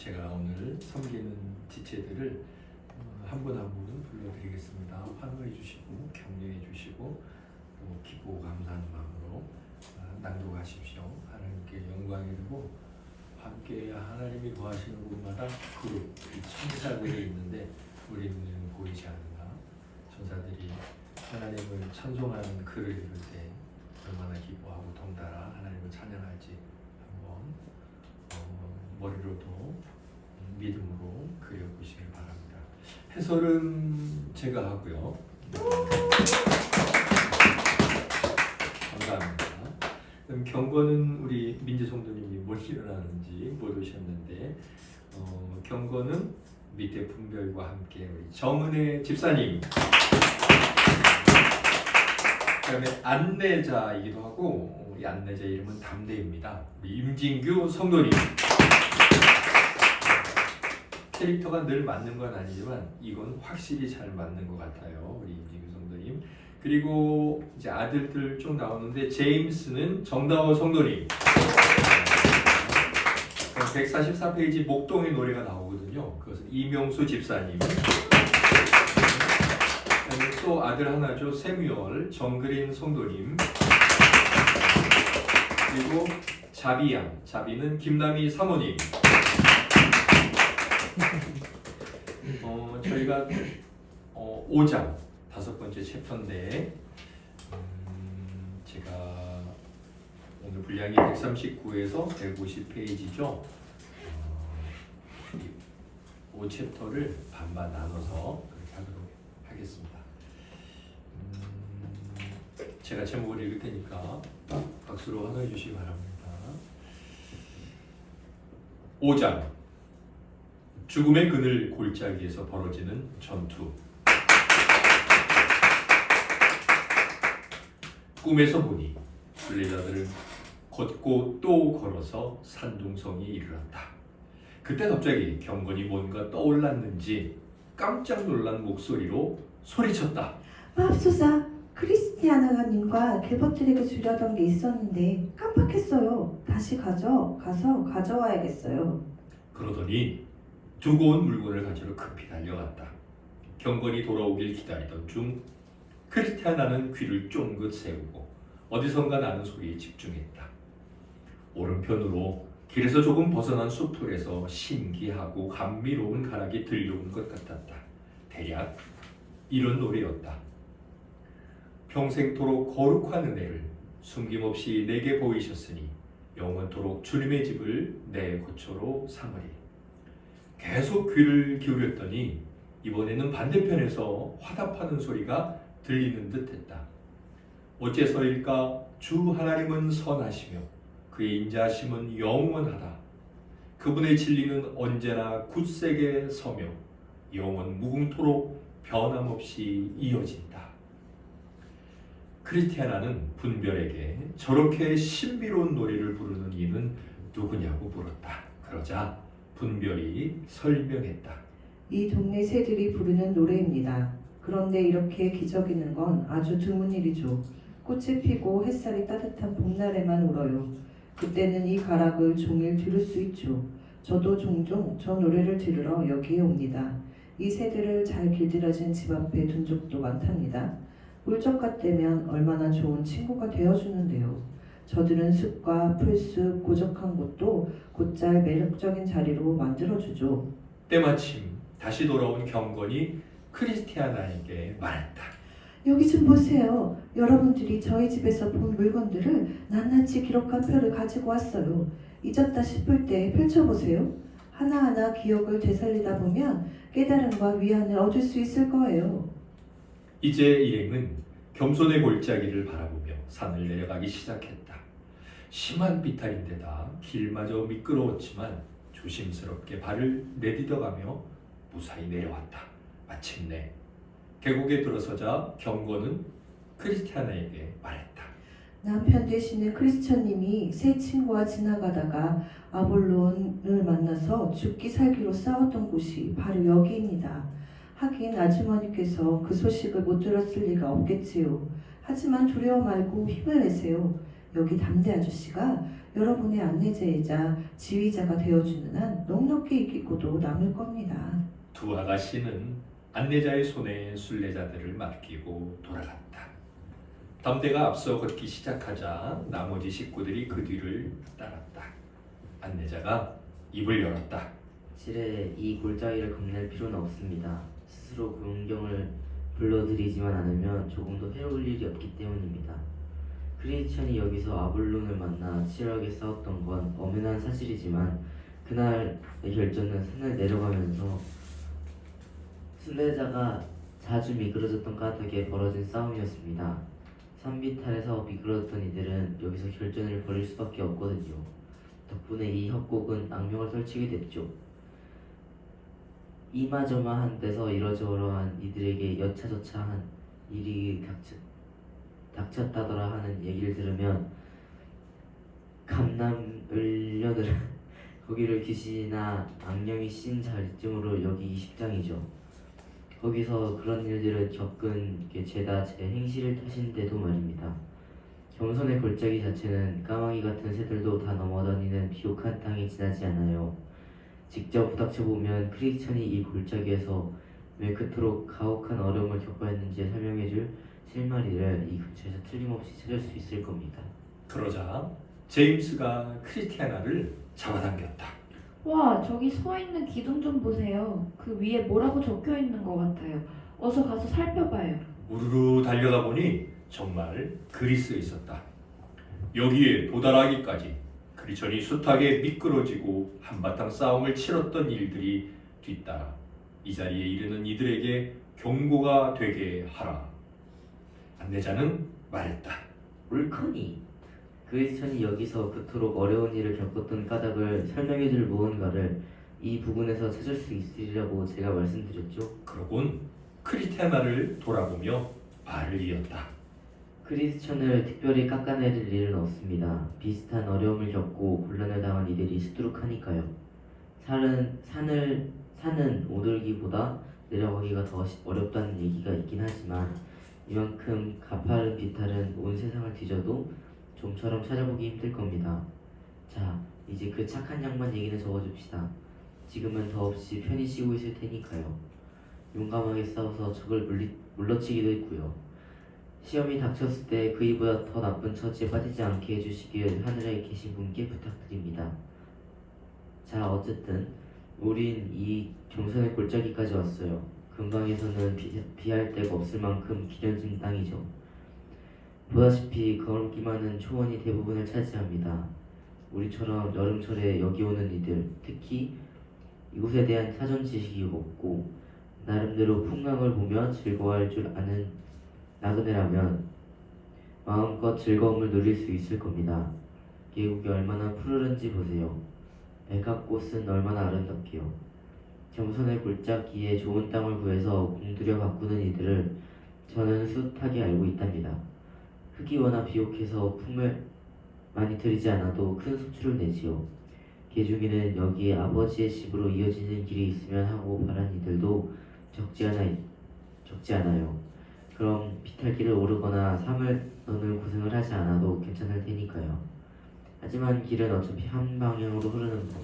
제가 오늘 섬기는 지체들을 한 분 한 분 불러드리겠습니다. 환호해 주시고 격려해 주시고 또 기쁘고 감사하는 마음으로 낭독하십시오. 하나님께 영광이 되고 함께 하나님이 구하시는 곳마다 그 천사들이 있는데 우리는 보이지 않는가. 천사들이 하나님을 찬송하는 글을 읽을 때 얼마나 기뻐하고 덩달아 하나님을 찬양할지 한번 머리로도 믿음으로 그려보시길 바랍니다. 해설은 제가 하고요. 감사합니다. 그럼 경건은 우리 민재성도님이 못 일어나는지 못 오셨는데 경건은 밑에 분별과 함께 우리 정은혜 집사님, 그다음에 안내자이기도 하고 이 안내자 이름은 담대입니다. 우리 임진규 성도님. 캐릭터가 늘 맞는 건 아니지만 이건 확실히 잘 맞는 것 같아요. 우리 임진규 성도님. 그리고 이제 아들들 쭉 나오는데 제임스는 정다워 성도님. 144페이지 목동의 노래가 나오거든요. 그것은 이명수 집사님. 또 아들 하나죠. 세뮤얼 정그린 성도님. 그리고 자비양, 자비는 김남희 사모님. 저희가 5장 5번째 챕터인데 제가 오늘 분량이 139에서 150페이지죠. 이 5챕터를 반반 나눠서 그렇게 하도록 하겠습니다. 제가 제목을 읽을 테니까 박수로 환호해 주시기 바랍니다. 5장 죽음의 그늘 골짜기에서 벌어지는 전투. 꿈에서 보니 순례자들은 걷고 또 걸어서 산둥성에 이르렀다. 그때 갑자기 경건이 뭔가 떠올랐는지 깜짝 놀란 목소리로 소리쳤다. 맙소사, 크리스티아나님과 길버들에게 주려던 게 있었는데 깜빡했어요. 다시 가서 가져와야겠어요. 그러더니 두고 온 물건을 가지러 급히 달려갔다. 경건이 돌아오길 기다리던 중 크리스티아나는 귀를 쫑긋 세우고 어디선가 나는 소리에 집중했다. 오른편으로 길에서 조금 벗어난 숲풀에서 신기하고 감미로운 가락이 들려오는 것 같았다. 대략 이런 노래였다. 평생토록 거룩한 은혜를 숨김없이 내게 보이셨으니 영원토록 주님의 집을 내 거처로 삼으리. 계속 귀를 기울였더니 이번에는 반대편에서 화답하는 소리가 들리는 듯했다. 어째서일까? 주 하나님은 선하시며 그의 인자하심은 영원하다. 그분의 진리는 언제나 굳세게 서며 영원 무궁토록 변함없이 이어진다. 크리스티아나는 분별에게 저렇게 신비로운 노래를 부르는 이는 누구냐고 물었다. 그러자 분별이 설명했다. 이 동네 새들이 부르는 노래입니다. 그런데 이렇게 기적이는 건 아주 드문 일이죠. 꽃이 피고 햇살이 따뜻한 봄날에만 울어요. 그때는 이 가락을 종일 들을 수 있죠. 저도 종종 저 노래를 들으러 여기에 옵니다. 이 새들을 잘 길들여진 집 앞에 둔 적도 많답니다. 울적할 때면 얼마나 좋은 친구가 되어주는데요. 저들은 숲과 풀숲, 고적한 곳도 곧잘 매력적인 자리로 만들어주죠. 때마침 다시 돌아온 경건이 크리스티아나에게 말했다. 여기 좀 보세요. 여러분들이 저희 집에서 본 물건들을 낱낱이 기록한 표를 가지고 왔어요. 잊었다 싶을 때 펼쳐보세요. 하나하나 기억을 되살리다 보면 깨달음과 위안을 얻을 수 있을 거예요. 이제 일행은 겸손의 골짜기를 바라보며 산을 내려가기 시작했다. 심한 비탈인데다 길마저 미끄러웠지만 조심스럽게 발을 내디뎌가며 무사히 내려왔다. 마침내 계곡에 들어서자 경건은 크리스티아나에게 말했다. 남편 되시는 크리스천님이 새 친구와 지나가다가 아볼론을 만나서 죽기 살기로 싸웠던 곳이 바로 여기입니다. 하긴 아주머니께서 그 소식을 못 들었을 리가 없겠지요. 하지만 두려워 말고 힘을 내세요. 여기 담대 아저씨가 여러분의 안내자이자 지휘자가 되어주는 한 넉넉히 이기고도 남을 겁니다. 두 아가씨는 안내자의 손에 순례자들을 맡기고 돌아갔다. 담대가 앞서 걷기 시작하자 나머지 식구들이 그 뒤를 따랐다. 안내자가 입을 열었다. 실에 이 골짜기를 건널 필요는 없습니다. 스스로 군경을 불러들이지만 않으면 조금도 해로울 일이 없기 때문입니다. 크리스천이 여기서 아블론을 만나 치열하게 싸웠던 건 엄연한 사실이지만 그날의 결전은 산을 내려가면서 순례자가 자주 미끄러졌던 까닭에 벌어진 싸움이었습니다. 산비탈에서 미끄러졌던 이들은 여기서 결전을 벌일 수밖에 없거든요. 덕분에 이 협곡은 악명을 떨치게 됐죠. 이마저마한 데서 이러저러한 이들에게 여차저차한 일이 닥쳤다더라 하는 얘기를 들으면 감남을려들은 거기를 귀신이나 악령이 씌인 자리쯤으로 여기기 십장이죠. 거기서 그런 일들을 겪은 게 죄다 제 행실을 탓인데도 말입니다. 겸손의 골짜기 자체는 까마귀 같은 새들도 다 넘어다니는 비옥한 땅이 지나지 않아요. 직접 부닥쳐보면 크리스천이 이 골짜기에서 왜 그토록 가혹한 어려움을 겪어야 했는지 설명해줄 실마리를 이 근처에서 틀림없이 찾을 수 있을 겁니다. 그러자 제임스가 크리스티아나를 잡아당겼다. 와, 저기 서 있는 기둥 좀 보세요. 그 위에 뭐라고 적혀 있는 것 같아요. 어서 가서 살펴봐요. 우르르 달려가 보니 정말 글이 쓰여 있었다. 여기에 도달하기까지 크리스천이 숱하게 미끄러지고 한바탕 싸움을 치렀던 일들이 뒤따라 이 자리에 이르는 이들에게 경고가 되게 하라. 안내자는 말했다. 옳거니 크리스천이 여기서 그토록 어려운 일을 겪었던 까닭을 설명해줄 무언가를 이 부분에서 찾을 수 있으리라고 제가 말씀드렸죠. 그러곤 크리스티아나를 돌아보며 말을 이었다. 크리스천을 특별히 깎아내릴 일은 없습니다. 비슷한 어려움을 겪고 곤란을 당한 이들이 수두룩하니까요. 산은 오르기보다 내려가기가 더 어렵다는 얘기가 있긴 하지만 이만큼 가파른 비탈은 온 세상을 뒤져도 좀처럼 찾아보기 힘들 겁니다. 자, 이제 그 착한 양반 얘기는 접어줍시다. 지금은 더없이 편히 쉬고 있을 테니까요. 용감하게 싸워서 적을 물러치기도 했고요. 시험이 닥쳤을 때 그이보다 더 나쁜 처지에 빠지지 않게 해주시길 하늘에 계신 분께 부탁드립니다. 자, 어쨌든 우린 이 경선의 골짜기까지 왔어요. 금강에서는 비할 데가 없을 만큼 기련진 땅이죠. 보다시피 거름기 많은 초원이 대부분을 차지합니다. 우리처럼 여름철에 여기 오는 이들, 특히 이곳에 대한 사전 지식이 없고 나름대로 풍광을 보며 즐거워할 줄 아는 나그네라면 마음껏 즐거움을 누릴 수 있을 겁니다. 계곡이 얼마나 푸르른지 보세요. 백합꽃은 얼마나 아름답게요. 겸손의 골짜기에 좋은 땅을 구해서 공들여 가꾸는 이들을 저는 숱하게 알고 있답니다. 흙이 워낙 비옥해서 품을 많이 들이지 않아도 큰 소출을 내지요. 개중에는 여기에 아버지의 집으로 이어지는 길이 있으면 하고 바란 이들도 적지 않아요. 그럼 비탈길을 오르거나 삶을 넣는 고생을 하지 않아도 괜찮을 테니까요. 하지만 길은 어차피 한 방향으로 흐르는 법.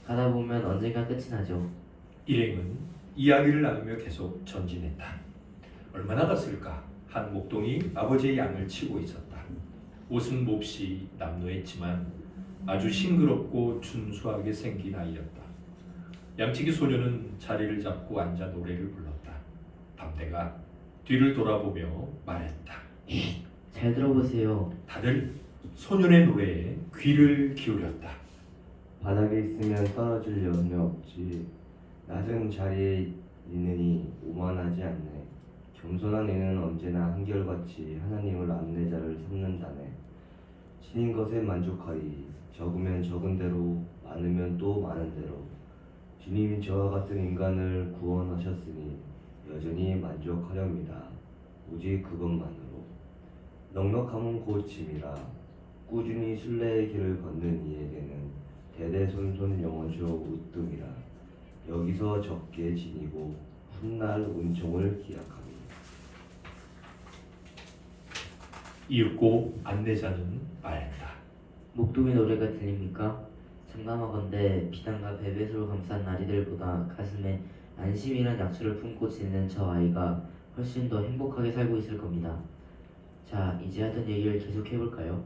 가다 보면 언젠가 끝이 나죠. 일행은 이야기를 나누며 계속 전진했다. 얼마나 갔을까? 한 목동이 아버지의 양을 치고 있었다. 옷은 몹시 남루했지만 아주 싱그럽고 준수하게 생긴 아이였다. 양치기 소녀는 자리를 잡고 앉아 노래를 불렀다. 담대가 뒤를 돌아보며 말했다. 잘 들어보세요. 다들 소년의 노래에 귀를 기울였다. 바닥에 있으면 떨어질 염려 없지. 낮은 자리에 있느니 오만하지 않네. 겸손한 이는 언제나 한결같이 하나님을 안내자를 삼는다네. 지닌 것에 만족하리. 적으면 적은 대로, 많으면 또 많은 대로. 주님이 저와 같은 인간을 구원하셨으니 여전히 만족하렵니다. 오직 그것만으로. 넉넉함은 곧 짐이라. 꾸준히 순례의 길을 걷는 이에게는 대대손손 영어죠 우뜸이라. 여기서 적게 지니고 훗날 은총을 기약합니다. 읽고 안내자는 말했다. 목동의 노래가 들립니까? 장담하건대 비단과 베베스로 감싼 나리들보다 가슴에 안심이란 약초를 품고 지내는 저 아이가 훨씬 더 행복하게 살고 있을 겁니다. 자, 이제 하던 얘기를 계속 해볼까요?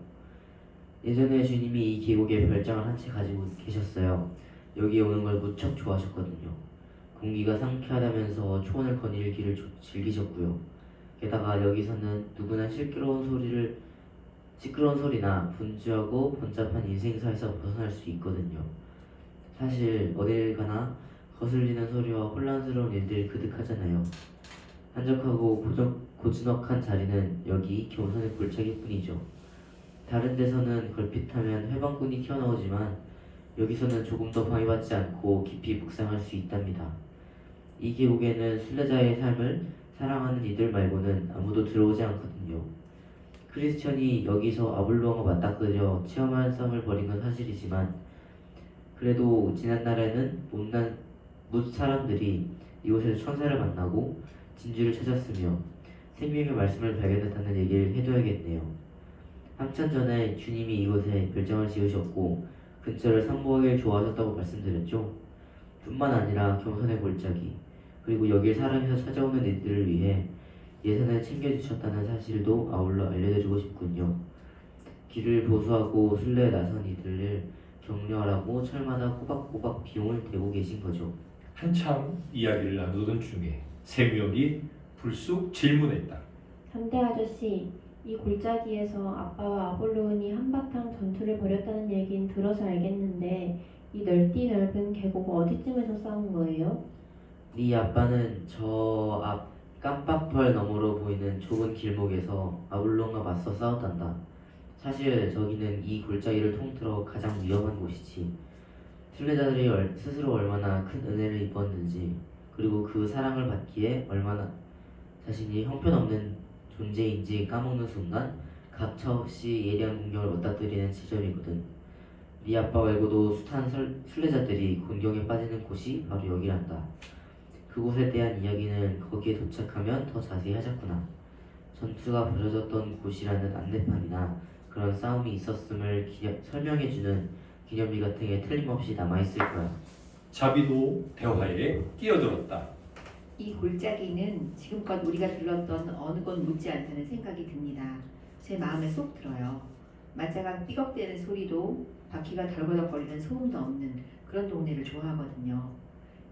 예전에 주님이 이 계곡에 별장을 한 채 가지고 계셨어요. 여기에 오는 걸 무척 좋아하셨거든요. 공기가 상쾌하다면서 초원을 거닐기를 즐기셨고요. 게다가 여기서는 누구나 시끄러운 소리나 분주하고 번잡한 인생사에서 벗어날 수 있거든요. 사실 어딜 가나 거슬리는 소리와 혼란스러운 일들이 그득하잖아요. 한적하고 고즈넉한 자리는 여기 경선의 골짜기 뿐이죠. 다른 데서는 걸핏하면 해방꾼이 튀어나오지만 여기서는 조금 더 방해받지 않고 깊이 묵상할 수 있답니다. 이 계곡에는 순례자의 삶을 사랑하는 이들 말고는 아무도 들어오지 않거든요. 크리스천이 여기서 아볼로와 맞닥뜨려 체험한 싸움을 벌인 건 사실이지만 그래도 지난날에는 뭇 사람들이 이곳에서 천사를 만나고 진주를 찾았으며 생명의 말씀을 발견했다는 얘기를 해둬야겠네요. 한참 전에 주님이 이곳에 별장을 지으셨고 근처를 상봉하길 좋아하셨다고 말씀드렸죠. 뿐만 아니라 경선의 골짜기 그리고 여길 사랑해서 찾아오는 이들을 위해 예산을 챙겨주셨다는 사실도 아울러 알려드리고 싶군요. 길을 보수하고 순례에 나선 이들을 격려하라고 철마다 꼬박꼬박 비용을 대고 계신 거죠. 한참 이야기를 나누던 중에 세미온이 불쑥 질문했다. 상대 아저씨, 이 골짜기에서 아빠와 아볼로온이 한바탕 전투를 벌였다는 얘긴 들어서 알겠는데 이 넓은 계곡 어디쯤에서 싸운 거예요? 네 아빠는 저 앞 깜빡벌 너머로 보이는 좁은 길목에서 아볼론과 맞서 싸웠단다. 사실 저기는 이 골짜기를 통틀어 가장 위험한 곳이지. 순례자들이 스스로 얼마나 큰 은혜를 입었는지 그리고 그 사랑을 받기에 얼마나 자신이 형편없는 존재인지 까먹는 순간 가차없이 예리한 공격을 맞닥뜨리는 지점이거든. 네 아빠 말고도 숱한 순례자들이 곤경에 빠지는 곳이 바로 여기란다. 그곳에 대한 이야기는 거기에 도착하면 더 자세히 하자꾸나. 전투가 벌어졌던 곳이라는 안내판이나 그런 싸움이 있었음을 설명해주는 기념비 같은 게 틀림없이 남아있을 거야. 자비도 대화에 끼어들었다. 이 골짜기는 지금껏 우리가 들렀던 어느 곳 못지않다는 생각이 듭니다. 제 마음에 쏙 들어요. 맞자가 삐걱대는 소리도 바퀴가 덜거덕거리는 소음도 없는 그런 동네를 좋아하거든요.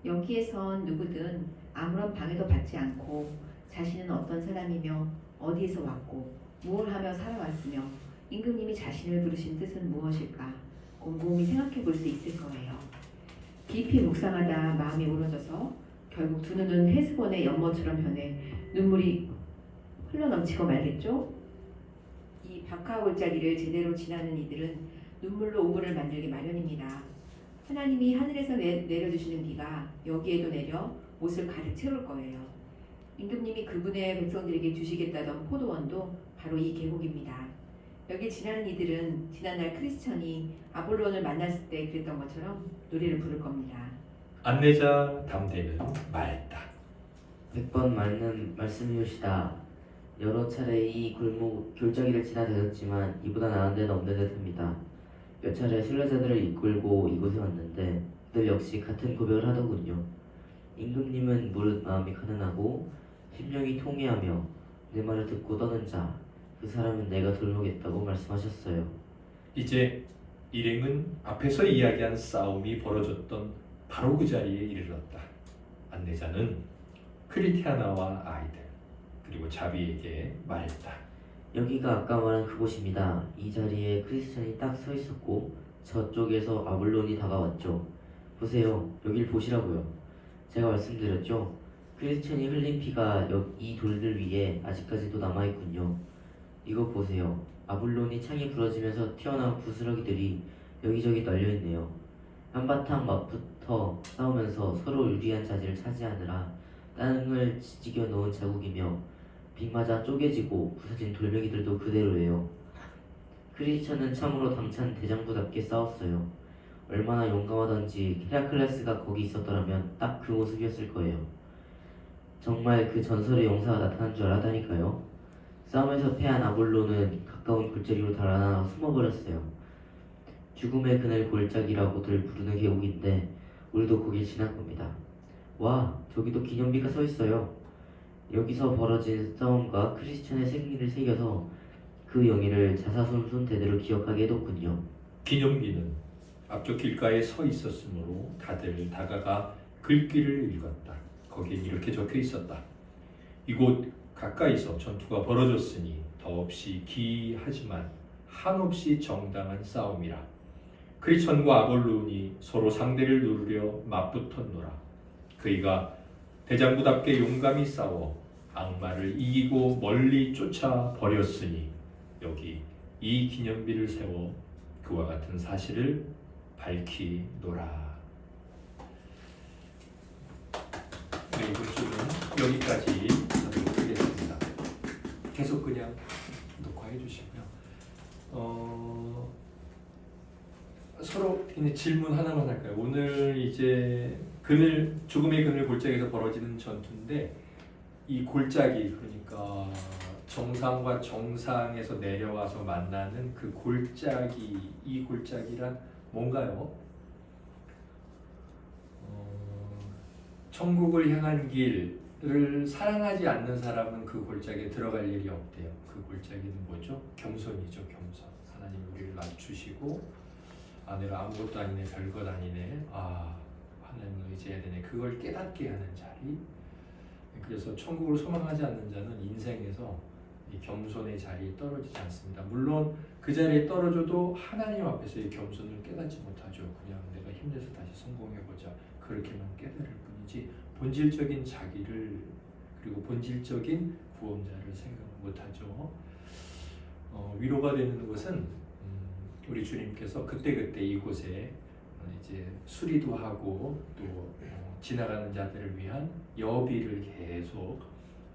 여기에선 누구든 아무런 방해도 받지 않고 자신은 어떤 사람이며 어디에서 왔고 무엇을 하며 살아왔으며 임금님이 자신을 부르신 뜻은 무엇일까 곰곰이 생각해 볼 수 있을 거예요. 깊이 묵상하다 마음이 우러져서 결국 두 눈은 헤스본의 연못처럼 변해 눈물이 흘러넘치고 말겠죠? 이 박하 골짜기를 제대로 지나는 이들은 눈물로 우물을 만들기 마련입니다. 하나님이 하늘에서 내려주시는 비가 여기에도 내려 옷을 가득 채울 거예요. 임금님이 그분의 백성들에게 주시겠다던 포도원도 바로 이 계곡입니다. 여기 지나는 이들은 지난날 크리스천이 아볼론을 만났을 때 그랬던 것처럼 노래를 부를 겁니다. 안내자 담대는 말했다. 100번 맞는 말씀이오시다. 여러 차례 이 골짜기를 지나다녔지만 이보다 나은 데는 없는 듯합니다. 몇 차례 순례자들을 이끌고 이곳에 왔는데 늘 역시 같은 고백을 하더군요. 임금님은 무릇 마음이 가난하고 심령이 통회하며 내 말을 듣고 떠는 자, 그 사람은 내가 돌보겠다고 말씀하셨어요. 이제 일행은 앞에서 이야기한 싸움이 벌어졌던 바로 그 자리에 이르렀다. 안내자는 크리티아나와 아이들 그리고 자비에게 말했다. 여기가 아까 말한 그곳입니다. 이 자리에 크리스천이 딱 서 있었고 저쪽에서 아볼론이 다가왔죠. 보세요. 여길 보시라고요. 제가 말씀드렸죠. 크리스천이 흘린 피가 이 돌들 위에 아직까지도 남아있군요. 이거 보세요. 아볼론이 창이 부러지면서 튀어나온 부스러기들이 여기저기 널려있네요. 한바탕 맞붙어 싸우면서 서로 유리한 자리를 차지하느라 땅을 지지겨 놓은 자국이며 빗 맞아 쪼개지고 부서진 돌멩이들도 그대로예요. 크리스천은 참으로 당찬 대장부답게 싸웠어요. 얼마나 용감하던지 헤라클레스가 거기 있었더라면 딱 그 모습이었을 거예요. 정말 그 전설의 용사가 나타난 줄 알았다니까요. 싸움에서 패한 아볼로는 가까운 골짜기로 달아나 숨어버렸어요. 죽음의 그늘 골짜기라고들 부르는 계곡인데 우리도 거길 지난 겁니다. 와, 저기도 기념비가 서 있어요. 여기서 벌어진 싸움과 크리스천의 생리를 새겨서 그 영예를 자사손손 대대로 기억하게 해뒀군요. 기념비는 앞쪽 길가에 서 있었으므로 다들 다가가 글귀를 읽었다. 거기엔 이렇게 적혀 있었다. 이곳 가까이서 전투가 벌어졌으니 더없이 기이하지만 한없이 정당한 싸움이라. 크리스천과 아볼론이 서로 상대를 누르려 맞붙었노라. 그이가 대장부답게 용감히 싸워 악마를 이기고 멀리 쫓아 버렸으니 여기 이 기념비를 세워 그와 같은 사실을 밝히노라. 네, 이번 주는 여기까지 하도록 하겠습니다. 계속 그냥 녹화해 주시고요. 서로 그냥 질문 하나만 할까요? 오늘 이제 죽음의 그늘 골짜기에서 벌어지는 전투인데 이 골짜기, 그러니까 정상과 정상에서 내려와서 만나는 그 골짜기, 이 골짜기란 뭔가요? 천국을 향한 길을 사랑하지 않는 사람은 그 골짜기에 들어갈 일이 없대요. 그 골짜기는 뭐죠? 겸손이죠, 겸손. 하나님 우리를 낮추시고 내가 아무것도 아니네, 별것 아니네, 하나님을 의지해야 되네, 그걸 깨닫게 하는 자리. 그래서 천국을 소망하지 않는 자는 인생에서 이 겸손의 자리에 떨어지지 않습니다. 물론 그 자리에 떨어져도 하나님 앞에서 이 겸손을 깨닫지 못하죠. 그냥 내가 힘내서 다시 성공해보자, 그렇게만 깨달을 뿐이지 본질적인 자기를, 그리고 본질적인 구원자를 생각 못하죠. 위로가 되는 것은 우리 주님께서 그때그때 이곳에 이제 수리도 하고 또 지나가는 자들을 위한 여비를 계속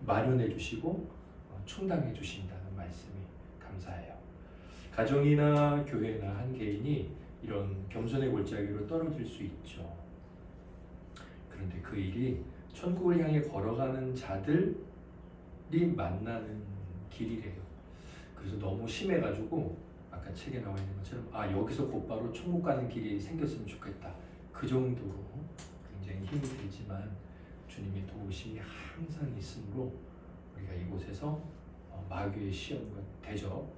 마련해 주시고 충당해 주신다는 말씀이 감사해요. 가정이나 교회나 한 개인이 이런 겸손의 골짜기로 떨어질 수 있죠. 그런데 그 일이 천국을 향해 걸어가는 자들이 만나는 길이래요. 그래서 너무 심해가지고 아까 책에 나와 있는 것처럼 여기서 곧바로 천국 가는 길이 생겼으면 좋겠다, 그 정도로 굉장히 힘이 들지만 주님의 도우심이 항상 있으므로 우리가 이곳에서 마귀의 시험과 대적,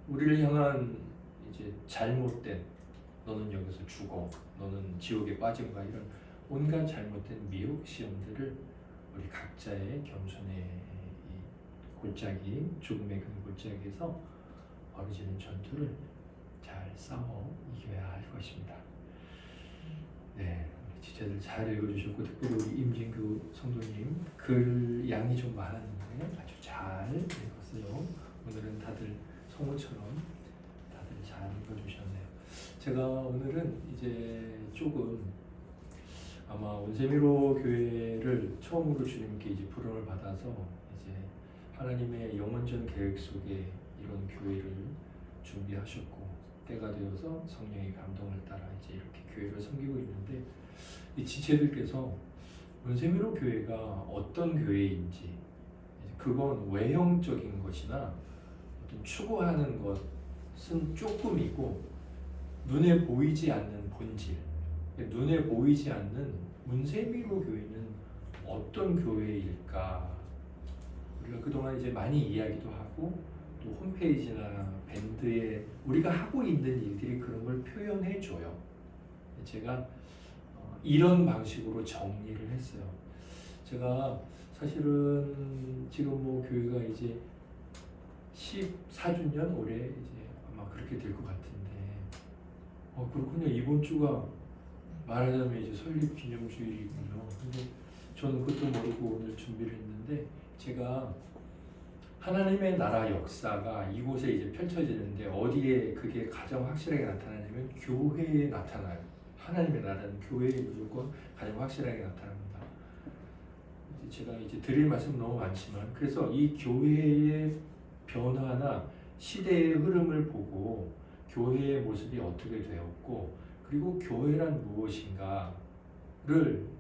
우리를 향한 이제 잘못된, 너는 여기서 죽어, 너는 지옥에 빠진 거야, 이런 온갖 잘못된 미혹 시험들을 우리 각자의 겸손의 이 골짜기, 죽음의 그 골짜기에서 벌어지는 전투를 잘 싸워 이겨야 할 것입니다. 네, 지체들 잘 읽어주셨고, 특별히 우리 임진규 성도님 글 양이 좀 많았는데 아주 잘 읽었어요. 오늘은 다들 성우처럼 다들 잘 읽어주셨네요. 제가 오늘은 이제 조금 아마 온세미로 교회를 처음으로 주님께 이제 부름을 받아서 이제 하나님의 영원전 계획 속에 이런 교회를 준비하셨고, 때가 되어서 성령의 감동을 따라 이제 이렇게 교회를 섬기고 있는데, 이 지체들께서 온세미로 교회가 어떤 교회인지, 그건 외형적인 것이나 어떤 추구하는 것은 조금이고 눈에 보이지 않는 본질, 눈에 보이지 않는 온세미로 교회는 어떤 교회일까? 우리가 그동안 이제 많이 이야기도 하고 또 홈페이지나 밴드에 우리가 하고 있는 일들이 그런 걸 표현해 줘요. 제가 이런 방식으로 정리를 했어요. 제가 사실은 지금 뭐 교회가 이제 14주년 올해 이제 아마 그렇게 될 것 같은데, 그렇군요. 이번 주가 말하자면 이제 설립 기념주일이군요. 근데 저는 그것도 모르고 오늘 준비를 했는데, 제가 하나님의 나라 역사가 이곳에 이제 펼쳐지는데 어디에 그게 가장 확실하게 나타나냐면 교회에 나타나요. 하나님의 나라는 교회에 무조건 가장 확실하게 나타납니다. 제가 이제 드릴 말씀 너무 많지만, 그래서 이 교회의 변화나 시대의 흐름을 보고 교회의 모습이 어떻게 되었고, 그리고 교회란 무엇인가를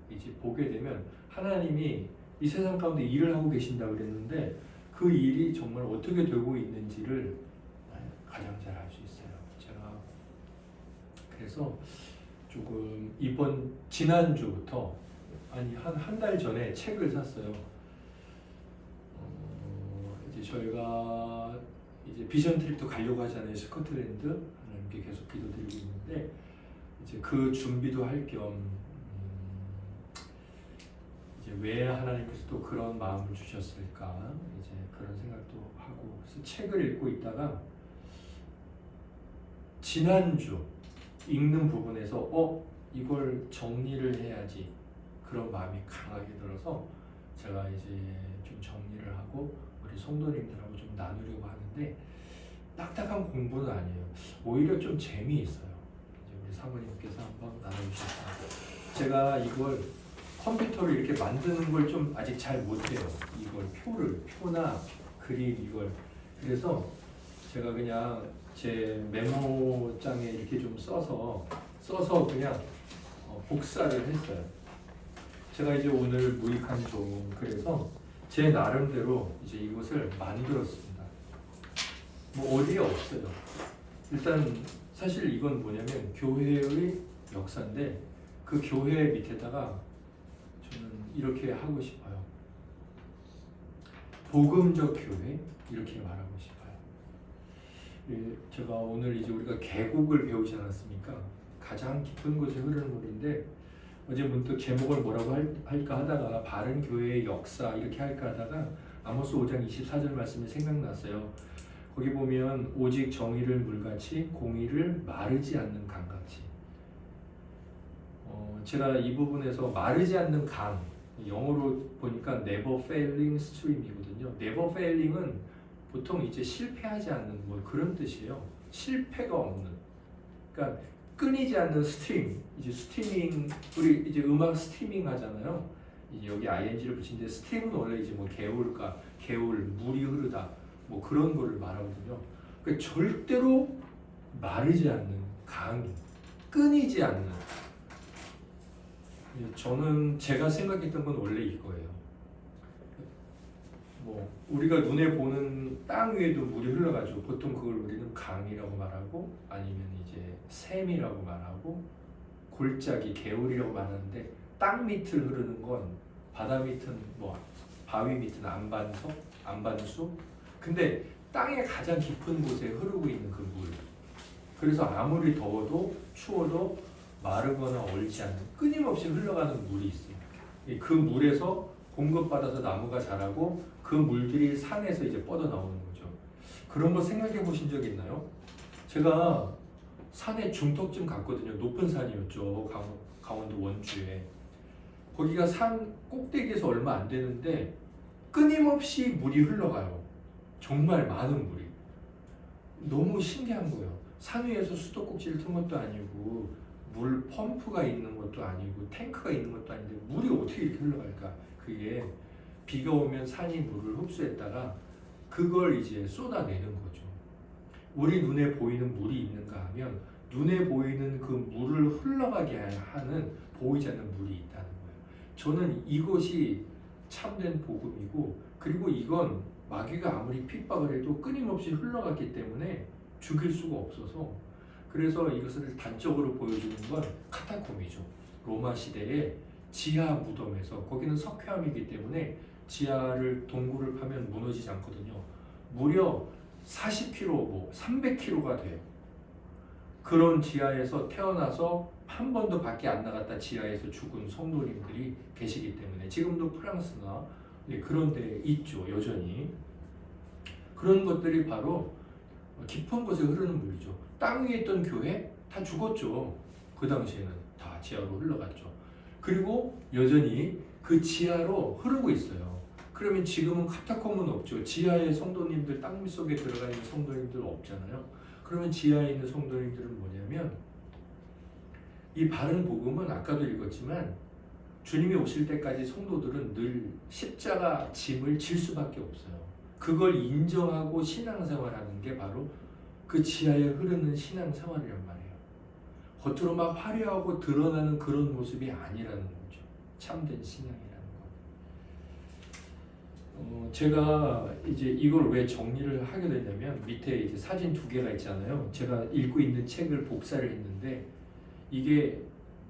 이제 보게 되면 하나님이 이 세상 가운데 일을 하고 계신다고 그랬는데, 그 일이 정말 어떻게 되고 있는지를 가장 잘 알 수 있어요. 제가 그래서 조금 지난주부터 아니 한 달 전에 책을 샀어요. 이제 저희가 이제 비전 트립도 가려고 하잖아요. 스코틀랜드 하나님께 계속 기도드리고 있는데 이제 그 준비도 할 겸 이제 왜 하나님께서 또 그런 마음을 주셨을까 이제 그런 생각도 하고 그래서 책을 읽고 있다가 지난주 읽는 부분에서 이걸 정리를 해야지 그런 마음이 강하게 들어서 제가 이제 좀 정리를 하고 우리 성도님들하고 좀 나누려고 하는데 딱딱한 공부는 아니에요. 오히려 좀 재미있어요. 이제 우리 사모님께서 한번 나눠주셨습니다. 제가 이걸 컴퓨터로 이렇게 만드는 걸 좀 아직 잘 못해요. 이걸 표나 그림 이걸 그래서 제가 그냥 제 메모장에 이렇게 좀 써서 그냥 복사를 했어요. 제가 이제 오늘 무익한 종 그래서 제 나름대로 이제 이것을 만들었습니다. 뭐 어디에 없어요. 일단 사실 이건 뭐냐면 교회의 역사인데 그 교회 밑에다가 저는 이렇게 하고 싶어요. 복음적 교회 이렇게 말하고 싶어요. 제가 오늘 이제 우리가 계곡을 배우지 않았습니까? 가장 깊은 곳에 흐르는 물인데 어제 문득 제목을 뭐라고 할까 하다가 바른 교회의 역사 이렇게 할까 하다가 아모스 5장 24절 말씀이 생각났어요. 거기 보면 오직 정의를 물같이 공의를 마르지 않는 강같이 제가 이 부분에서 마르지 않는 강 영어로 보니까 never failing stream이거든요. never failing은 보통 이제 실패하지 않는 뭐 그런 뜻이에요. 실패가 없는. 그러니까 끊이지 않는 스트림. 이제 스트리밍 우리 이제 음악 스트리밍 하잖아요. 이제 여기 ing를 붙이는데 스트림은 원래 이제 뭐 개울 물이 흐르다 뭐 그런 거를 말하거든요. 그러니까 절대로 마르지 않는 강, 끊이지 않는. 저는 제가 생각했던 건 원래 이거예요. 뭐 우리가 눈에 보는 땅 위에도 물이 흘러가죠. 보통 그걸 우리는 강이라고 말하고 아니면 이제 샘이라고 말하고 골짜기, 개울이라고 말하는데 땅 밑을 흐르는 건 바다 밑은 뭐 바위 밑은 안반수. 근데 땅의 가장 깊은 곳에 흐르고 있는 그 물. 그래서 아무리 더워도 추워도 마르거나 얼지 않는 끊임없이 흘러가는 물이 있어요. 그 물에서 공급받아서 나무가 자라고 그 물들이 산에서 이제 뻗어나오는 거죠. 그런 거 생각해 보신 적 있나요? 제가 산에 중턱쯤 갔거든요. 높은 산이었죠. 강원도 원주에. 거기가 산 꼭대기에서 얼마 안 되는데 끊임없이 물이 흘러가요. 정말 많은 물이. 너무 신기한 거예요. 산 위에서 수도꼭지를 튼 것도 아니고 물 펌프가 있는 것도 아니고 탱크가 있는 것도 아닌데 물이 어떻게 이렇게 흘러갈까? 그게 비가 오면 산이 물을 흡수했다가 그걸 이제 쏟아내는 거죠. 우리 눈에 보이는 물이 있는가 하면 눈에 보이는 그 물을 흘러가게 하는 보이지 않는 물이 있다는 거예요. 저는 이것이 참된 복음이고 그리고 이건 마귀가 아무리 핍박을 해도 끊임없이 흘러갔기 때문에 죽일 수가 없어서 그래서 이것을 단적으로 보여주는 건 카타콤이죠. 로마 시대에 지하 무덤에서 거기는 석회암이기 때문에 지하를 동굴을 파면 무너지지 않거든요. 무려 40km, 뭐 300km가 돼요. 그런 지하에서 태어나서 한 번도 밖에 안 나갔다 지하에서 죽은 성도님들이 계시기 때문에 지금도 프랑스나 그런 데 있죠. 여전히. 그런 것들이 바로 깊은 곳에 흐르는 물이죠. 땅 위에 있던 교회 다 죽었죠. 그 당시에는 다 지하로 흘러갔죠. 그리고 여전히 그 지하로 흐르고 있어요. 그러면 지금은 카타콤은 없죠. 지하에 성도님들 땅 속에 들어가 있는 성도님들 없잖아요. 그러면 지하에 있는 성도님들은 뭐냐면 이 바른 복음은 아까도 읽었지만 주님이 오실 때까지 성도들은 늘 십자가 짐을 질 수밖에 없어요. 그걸 인정하고 신앙생활하는 게 바로 그 지하에 흐르는 신앙생활이란 말이에요. 겉으로 막 화려하고 드러나는 그런 모습이 아니라는 거죠. 참된 신앙이라는 건. 제가 이제 이걸 왜 정리를 하게 됐냐면 밑에 이제 사진 두 개가 있잖아요. 제가 읽고 있는 책을 복사를 했는데 이게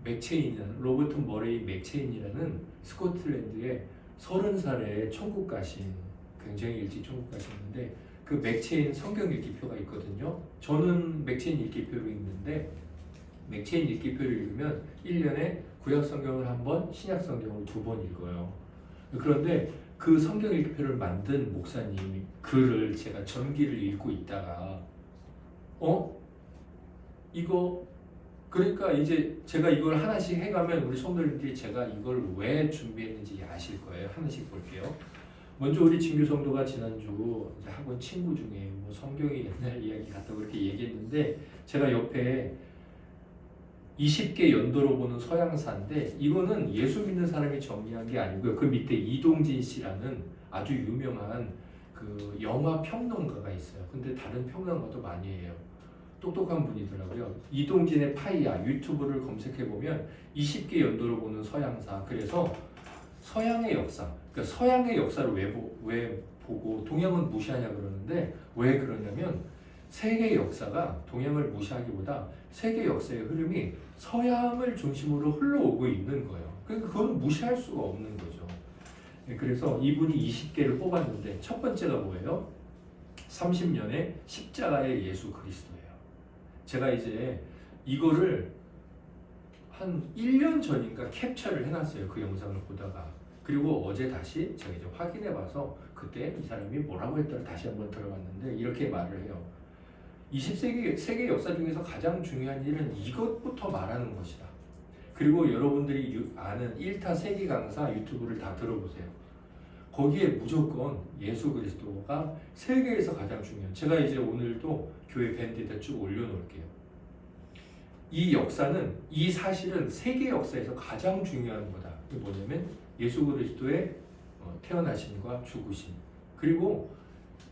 맥체인이라는 로버트 머레이 맥체인이라는 스코틀랜드의 30살에 천국 가신 굉장히 일찍 천국 가셨는데 그 맥체인 성경 읽기표가 있거든요. 저는 맥체인 읽기표를 읽는데 맥체인 읽기표를 읽으면 1년에 구약 성경을 한 번, 신약 성경을 2번 읽어요. 그런데 그 성경 읽기표를 만든 목사님 글을 제가 전기를 읽고 있다가 이거 그러니까 이제 제가 이걸 하나씩 해가면 우리 성도님들이 제가 이걸 왜 준비했는지 아실 거예요. 하나씩 볼게요. 먼저 우리 진규 성도가 지난주 이제 학원 친구 중에 뭐 성경이 옛날 이야기 같다고 그렇게 얘기했는데 제가 옆에 20개 연도로 보는 서양사인데 이거는 예수 믿는 사람이 정리한 게 아니고요. 그 밑에 이동진 씨라는 아주 유명한 그 영화 평론가가 있어요. 근데 다른 평론가도 많이 해요. 똑똑한 분이더라고요. 이동진의 파이야 유튜브를 검색해 보면 20개 연도로 보는 서양사. 그래서 서양의 역사. 그러니까 서양의 역사를 왜 보고 동양은 무시하냐 그러는데 왜 그러냐면 세계 역사가 동양을 무시하기보다 세계 역사의 흐름이 서양을 중심으로 흘러오고 있는 거예요. 그러니까 그건 무시할 수가 없는 거죠. 그래서 이분이 20개를 뽑았는데 첫 번째가 뭐예요? 30년의 십자가의 예수 그리스도예요. 제가 이제 이거를 한 1년 전인가 캡처를 해놨어요. 그 영상을 보다가. 그리고 어제 다시 제가 이제 확인해봐서 그때 이 사람이 뭐라고 했더라 다시 한번 들어봤는데 이렇게 말을 해요. 20세기 세계 역사 중에서 가장 중요한 일은 이것부터 말하는 것이다. 그리고 여러분들이 아는 1타 세기 강사 유튜브를 다 들어보세요. 거기에 무조건 예수 그리스도가 세계에서 가장 중요한. 제가 이제 오늘도 교회 밴드에다 쭉 올려놓을게요. 이 역사는 이 사실은 세계 역사에서 가장 중요한 거다. 이게 뭐냐면 예수 그리스도의 태어나심과 죽으심. 그리고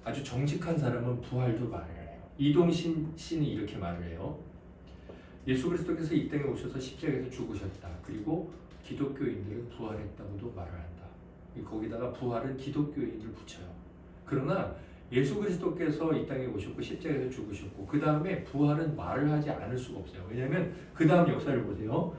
아주 정직한 사람은 부활도 말해요. 이동신 씨는 이렇게 말을 해요. 예수 그리스도께서 이 땅에 오셔서 십자가에서 죽으셨다. 그리고 기독교인들은 부활했다고도 말을 한다. 거기다가 부활은 기독교인을 붙여요. 그러나 예수 그리스도께서 이 땅에 오셨고 십자가에서 죽으셨고 그 다음에 부활은 말을 하지 않을 수가 없어요. 왜냐하면 그 다음 역사를 보세요.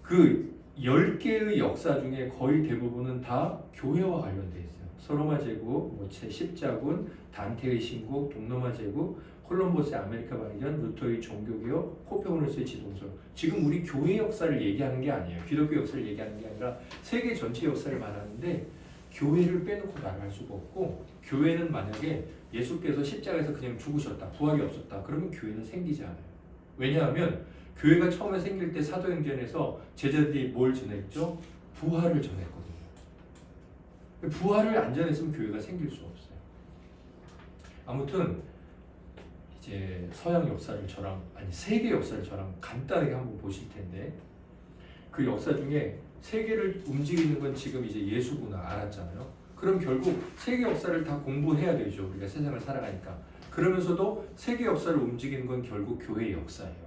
그 10개의 역사 중에 거의 대부분은 다 교회와 관련되어 있어요. 서로마 제국, 제10자군, 단테의 신국, 동로마 제국, 콜럼버스의 아메리카 발견, 루터의 종교개혁, 코페르니쿠스의 지동설. 지금 우리 교회 역사를 얘기하는 게 아니에요. 기독교 역사를 얘기하는 게 아니라 세계 전체 역사를 말하는데 교회를 빼놓고 말할 수가 없고 교회는 만약에 예수께서 십자가에서 그냥 죽으셨다, 부활이 없었다. 그러면 교회는 생기지 않아요. 왜냐하면 교회가 처음에 생길 때 사도행전에서 제자들이 뭘 전했죠? 부활을 전했거든요. 부활을 안 전했으면 교회가 생길 수 없어요. 아무튼 이제 서양 역사를 세계 역사를 저랑 간단하게 한번 보실 텐데 그 역사 중에 세계를 움직이는 건 지금 이제 예수구나 알았잖아요. 그럼 결국 세계 역사를 다 공부해야 되죠. 우리가 세상을 살아가니까. 그러면서도 세계 역사를 움직이는 건 결국 교회의 역사예요.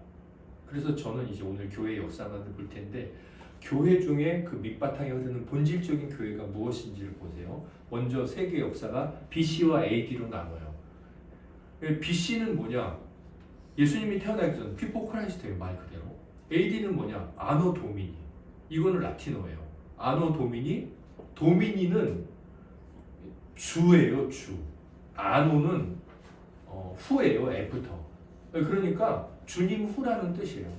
그래서 저는 이제 오늘 교회의 역사만을 볼 텐데 교회 중에 그 밑바탕에 흐르는 본질적인 교회가 무엇인지를 보세요. 먼저 세계 역사가 BC와 AD로 나눠요. BC는 뭐냐? 예수님이 태어나기 전 비포 크라이스트예요. 말 그대로. AD는 뭐냐? 아노 도미니. 이거는 라틴어예요. 아노 도미니. 도미니는 주예요. 주. 아노는 후예요. 애프터. 그러니까 주님 후라는 뜻이에요.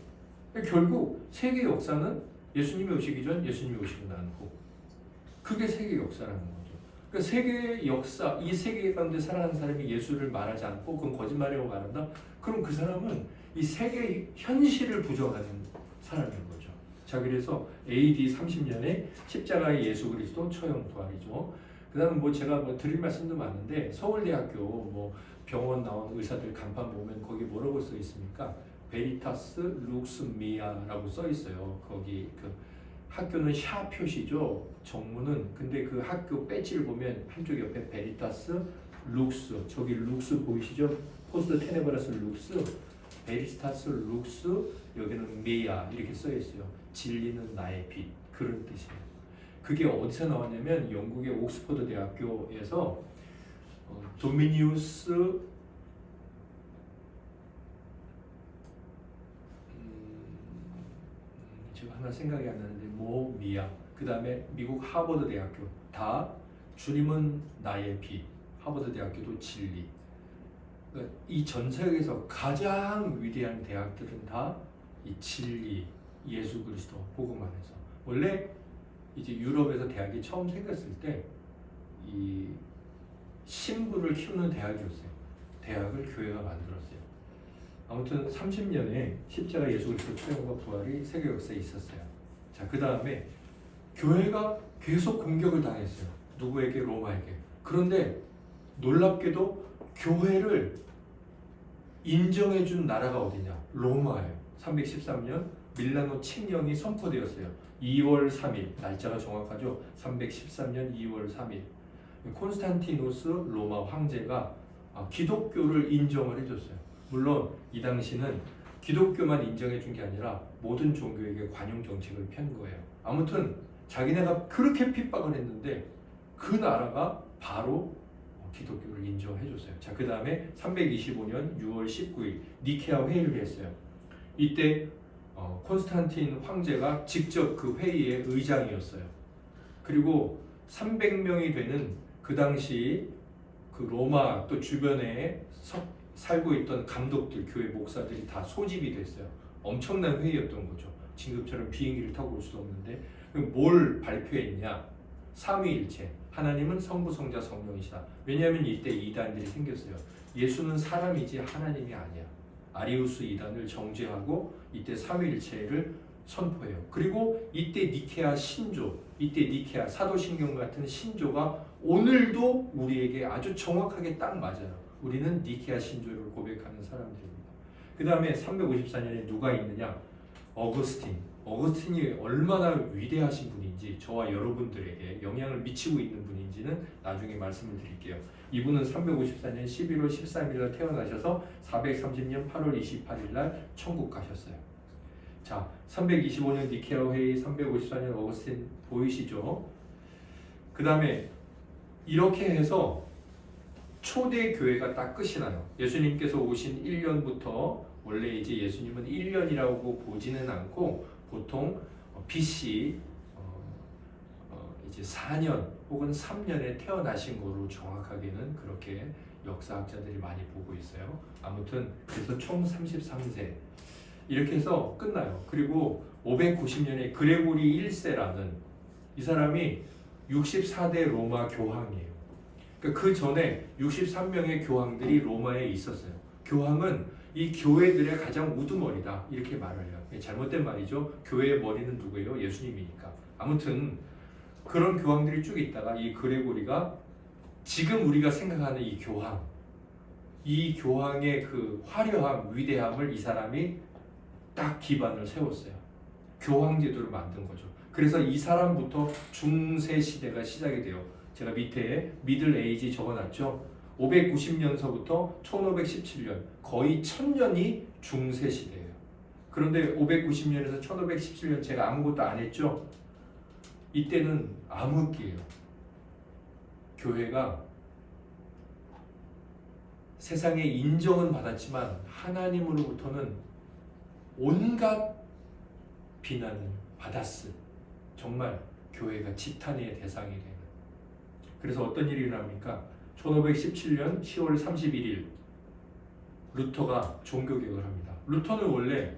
결국 세계 역사는 예수님이 오시기 전, 예수님이 오시고 난 후. 그게 세계 역사라는 거죠. 그러니까 세계 역사, 이 세계 가운데 살아가는 사람이 예수를 말하지 않고 그건 거짓말이라고 말한다? 그럼 그 사람은 이 세계 현실을 부정하는 사람인 거죠. 자, 그래서 AD 30년에 십자가의 예수 그리스도 처형 부활이죠. 그 다음에 제가 드릴 말씀도 많은데 서울대학교 병원 나온 의사들 간판 보면 거기 뭐라고 써 있습니까? 베리타스 룩스 미아라고 써 있어요. 거기 그 학교는 샤 표시죠. 정문은. 근데 그 학교 배지를 보면 한쪽 옆에 베리타스 룩스, 저기 룩스 보이시죠? 포스트 테네브라스 룩스, 베리타스 룩스, 여기는 미아 이렇게 써 있어요. 진리는 나의 빛. 그런 뜻이에요. 그게 어디서 나왔냐면 영국의 옥스퍼드 대학교에서 도미니우스 지금 하나 생각이 안 나는데 미야, 그 다음에 미국 하버드 대학교 다 주님은 나의 빛, 하버드 대학교도 진리. 그러니까 이 전 세계에서 가장 위대한 대학들은 다 이 진리, 예수 그리스도 복음 안에서. 원래 이제 유럽에서 대학이 처음 생겼을 때 이 신부를 키우는 대학이었어요. 대학을 교회가 만들었어요. 아무튼 30년에 십자가 예수 그리스도 초림과 부활이 세계 역사에 있었어요. 자, 그 다음에 교회가 계속 공격을 당했어요. 누구에게? 로마에게. 그런데 놀랍게도 교회를 인정해준 나라가 어디냐? 로마예요. 313년 밀라노 칙령이 선포되었어요. 2월 3일, 날짜가 정확하죠. 313년 2월 3일 콘스탄티누스 로마 황제가 기독교를 인정을 해줬어요. 물론 이 당시는 기독교만 인정해준 게 아니라 모든 종교에게 관용 정책을 편 거예요. 아무튼 자기네가 그렇게 핍박을 했는데 그 나라가 바로 기독교를 인정해줬어요. 자, 그 다음에 325년 6월 19일 니케아 회의를 했어요. 이때 콘스탄틴 황제가 직접 그 회의의 의장이었어요. 그리고 300명이 되는 그 당시 그 로마 또 주변에 살고 있던 감독들, 교회 목사들이 다 소집이 됐어요. 엄청난 회의였던 거죠. 지금처럼 비행기를 타고 올 수도 없는데 뭘 발표했냐? 삼위일체. 하나님은 성부, 성자, 성령이시다. 왜냐하면 이때 이단들이 생겼어요. 예수는 사람이지 하나님이 아니야. 아리우스 이단을 정죄하고 이때 삼위일체를 선포해요. 그리고 이때 니케아 신조, 이때 니케아 사도신경 같은 신조가 오늘도 우리에게 아주 정확하게 딱 맞아요. 우리는 니케아 신조를 고백하는 사람들입니다. 그 다음에 354년에 누가 있느냐? 어거스틴. 어거스틴이 얼마나 위대하신 분인지 저와 여러분들에게 영향을 미치고 있는 분인지는 나중에 말씀을 드릴게요. 이분은 354년 11월 13일 날 태어나셔서 430년 8월 28일 날 천국 가셨어요. 자, 325년 니케아 회의, 354년 어거스틴 보이시죠? 그 다음에 이렇게 해서 초대 교회가 딱 끝이 나요. 예수님께서 오신 1년부터 원래 이제 예수님은 1년이라고 보지는 않고 보통 BC 이제 4년 혹은 3년에 태어나신 거로 정확하게는 그렇게 역사학자들이 많이 보고 있어요. 아무튼 그래서 총 33세 이렇게 해서 끝나요. 그리고 590년에 그레고리 1세라는 이 사람이 64대 로마 교황이에요. 그러니까 그 전에 63명의 교황들이 로마에 있었어요. 교황은 이 교회들의 가장 우두머리다 이렇게 말을 해요. 잘못된 말이죠. 교회의 머리는 누구예요? 예수님이니까. 아무튼 그런 교황들이 쭉 있다가 이 그레고리가 지금 우리가 생각하는 이 교황의 그 화려함, 위대함을 이 사람이 딱 기반을 세웠어요. 교황 제도를 만든 거죠. 그래서 이 사람부터 중세 시대가 시작이 돼요. 제가 밑에 미들 에이지 적어놨죠. 590년서부터 1517년 거의 1000년이 중세 시대예요. 그런데 590년에서 1517년 제가 아무것도 안 했죠. 이때는 암흑기예요. 교회가 세상에 인정은 받았지만 하나님으로부터는 온갖 비난을 받았을 정말 교회가 지탄의 대상이 되는. 그래서 어떤 일이 일어납니까? 1517년 10월 31일 루터가 종교개혁을 합니다. 루터는 원래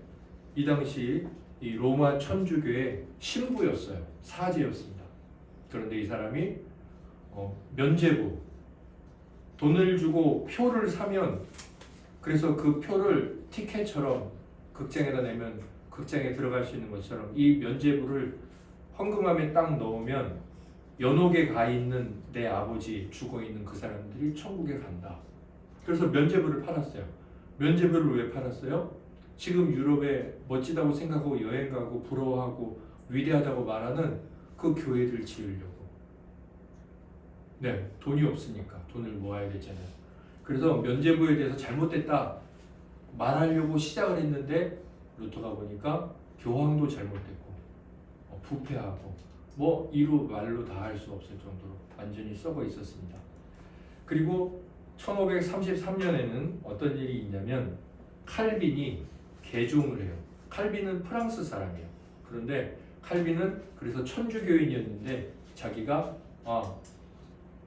이 당시 이 로마 천주교의 신부였어요. 사제였습니다. 그런데 이 사람이 면죄부 돈을 주고 표를 사면 그래서 그 표를 티켓처럼 극장에다 내면 극장에 들어갈 수 있는 것처럼 이 면죄부를 헌금함에 딱 넣으면 연옥에 가 있는 내 아버지 죽어 있는 그 사람들이 천국에 간다. 그래서 면죄부를 팔았어요. 면죄부를 왜 팔았어요? 지금 유럽에 멋지다고 생각하고 여행 가고 부러워하고 위대하다고 말하는 그 교회들 지으려고. 네, 돈이 없으니까 돈을 모아야겠잖아요. 그래서 면죄부에 대해서 잘못됐다 말하려고 시작을 했는데 루터가 보니까 교황도 잘못됐고 부패하고 뭐 이루 말로 다 할 수 없을 정도로 완전히 썩어 있었습니다. 그리고 1533년에는 어떤 일이 있냐면 칼빈이 개종을 해요. 칼빈은 프랑스 사람이에요. 그런데 칼빈은 그래서 천주교인이었는데 자기가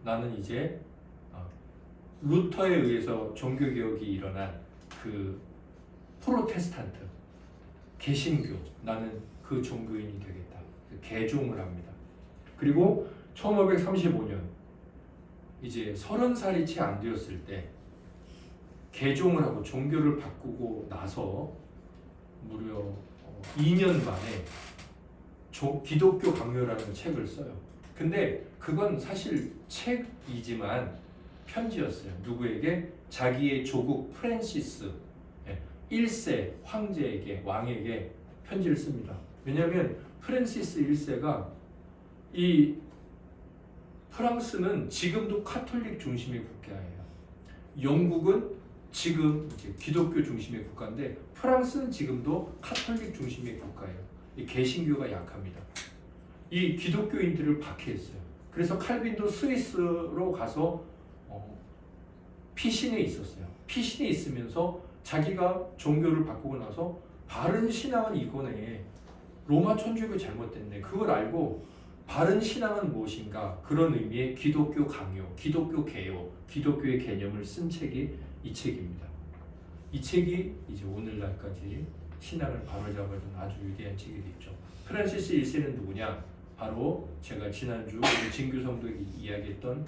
나는 이제 루터에 의해서 종교개혁이 일어난 그 프로테스탄트 개신교, 나는 그 종교인이 되겠다. 개종을 합니다. 그리고 1535년 이제 30살이 채 안 되었을 때 개종을 하고 종교를 바꾸고 나서 무려 2년 만에 기독교 강요라는 책을 써요. 근데 그건 사실 책이지만 편지였어요. 누구에게? 자기의 조국 프랜시스 1세 황제에게, 왕에게 편지를 씁니다. 왜냐하면 프랜시스 1세가 이 프랑스는 지금도 카톨릭 중심의 국가예요. 영국은 지금 이제 기독교 중심의 국가인데 프랑스는 지금도 카톨릭 중심의 국가예요. 이 개신교가 약합니다. 이 기독교인들을 박해했어요. 그래서 칼빈도 스위스로 가서 피신에 있었어요. 피신에 있으면서 자기가 종교를 바꾸고 나서 바른 신앙은 이거네. 로마 천주교 잘못됐네. 그걸 알고 바른 신앙은 무엇인가? 그런 의미의 기독교 강요, 기독교 개요, 기독교의 개념을 쓴 책이 이 책입니다. 이 책이 이제 오늘날까지 신앙을 바로잡아준 아주 위대한 책이 됐죠. 프란시스 1세는 누구냐? 바로 제가 지난주 우리 진규 성도에게 이야기했던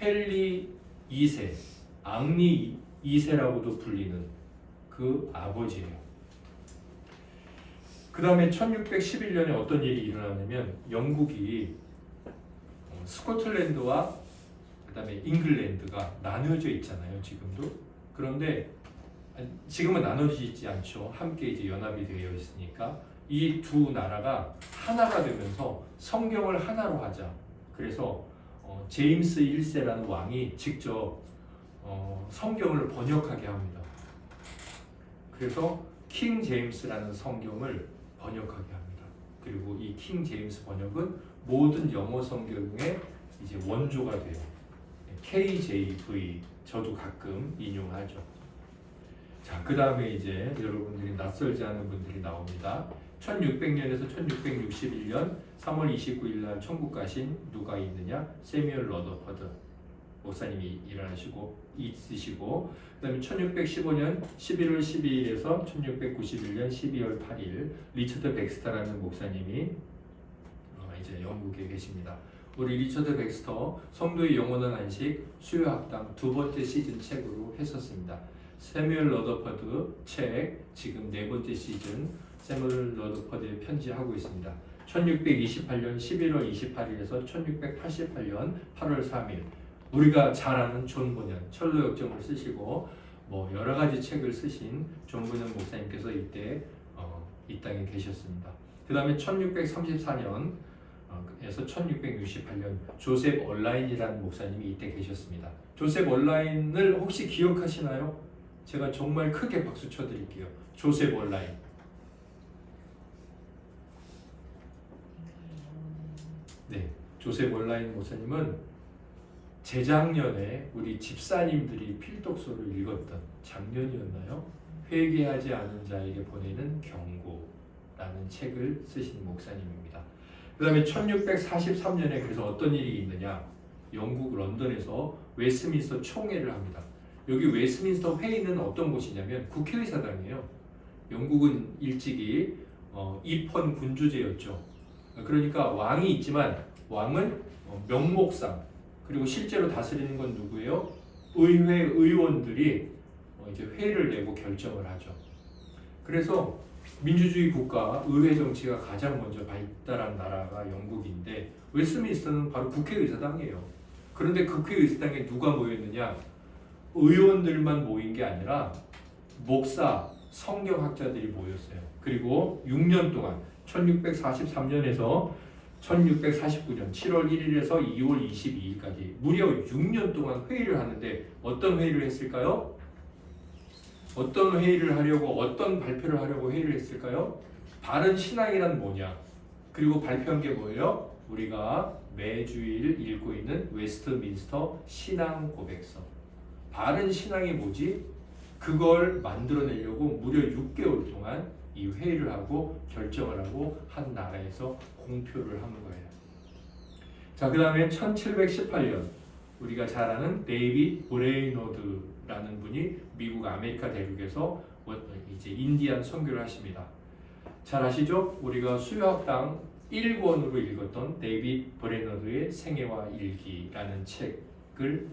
헨리 2세, 앙리 2세라고도 불리는 그 아버지예요. 그 다음에 1611년에 어떤 일이 일어나냐면 영국이 스코틀랜드와 그 다음에 잉글랜드가 나누어져 있잖아요. 지금도. 그런데 지금은 나눠지지 있지 않죠. 함께 이제 연합이 되어 있으니까 이 두 나라가 하나가 되면서 성경을 하나로 하자. 그래서 제임스 1세라는 왕이 직접 성경을 번역하게 합니다. 그래서 킹 제임스라는 성경을 번역하게 합니다. 그리고 이 킹 제임스 번역은 모든 영어 성경의 이제 원조가 돼요. KJV 저도 가끔 인용하죠. 자, 그 다음에 이제 여러분들이 낯설지 않은 분들이 나옵니다. 1600년에서 1661년 3월 29일 날 천국 가신 누가 있느냐? 세뮤얼 러더퍼드 목사님이 있으시고 그다음에 1615년 11월 12일에서 1691년 12월 8일 리처드 백스터라는 목사님이 이제 영국에 계십니다. 우리 리처드 백스터 성도의 영원한 안식 수요학당 두 번째 시즌 책으로 했었습니다. 세뮤얼 러더퍼드 책 지금 네 번째 시즌 세뮤얼 러더퍼드에 편지하고 있습니다. 1628년 11월 28일에서 1688년 8월 3일 우리가 잘 아는 존 bunyan 철로 역정을 쓰시고 뭐 여러 가지 책을 쓰신 존 bunyan 목사님께서 이때 이 땅에 계셨습니다. 그 다음에 1634년에서 1668년 조셉 얼라인이라는 목사님이 이때 계셨습니다. 조셉 얼라인을 혹시 기억하시나요? 제가 정말 크게 박수 쳐드릴게요. 조셉 얼라인. 네, 조셉 얼라인 목사님은 재작년에 우리 집사님들이 필독서를 읽었던 작년이었나요? 회개하지 않은 자에게 보내는 경고라는 책을 쓰신 목사님입니다. 그 다음에 1643년에 그래서 어떤 일이 있느냐? 영국 런던에서 웨스트민스터 총회를 합니다. 여기 웨스트민스터 회의는 어떤 곳이냐면 국회의사당이에요. 영국은 일찍이 입헌 군주제였죠. 그러니까 왕이 있지만 왕은 명목상 그리고 실제로 다스리는 건 누구예요? 의회 의원들이 이제 회의를 내고 결정을 하죠. 그래서 민주주의 국가 의회 정치가 가장 먼저 발달한 나라가 영국인데 웨스트민스터는 바로 국회의사당이에요. 그런데 국회의사당에 누가 모였느냐? 의원들만 모인 게 아니라 목사, 성경학자들이 모였어요. 그리고 6년 동안 1643년에서 1649년 7월 1일에서 2월 22일까지 무려 6년 동안 회의를 하는데 어떤 회의를 했을까요? 어떤 회의를 하려고 어떤 발표를 하려고 회의를 했을까요? 바른 신앙이란 뭐냐? 그리고 발표한 게 뭐예요? 우리가 매주일 읽고 있는 웨스트민스터 신앙 고백서. 바른 신앙이 뭐지? 그걸 만들어내려고 무려 6개월 동안 이 회의를 하고 결정을 하고 한 나라에서 공표를 하는 거예요. 자, 그 다음에 1718년 우리가 잘 아는 데이빗 브레이너드라는 분이 미국 아메리카 대륙에서 이제 인디안 선교를 하십니다. 잘 아시죠? 우리가 수요학당 1권으로 읽었던 데이빗 브레이너드의 생애와 일기라는 책을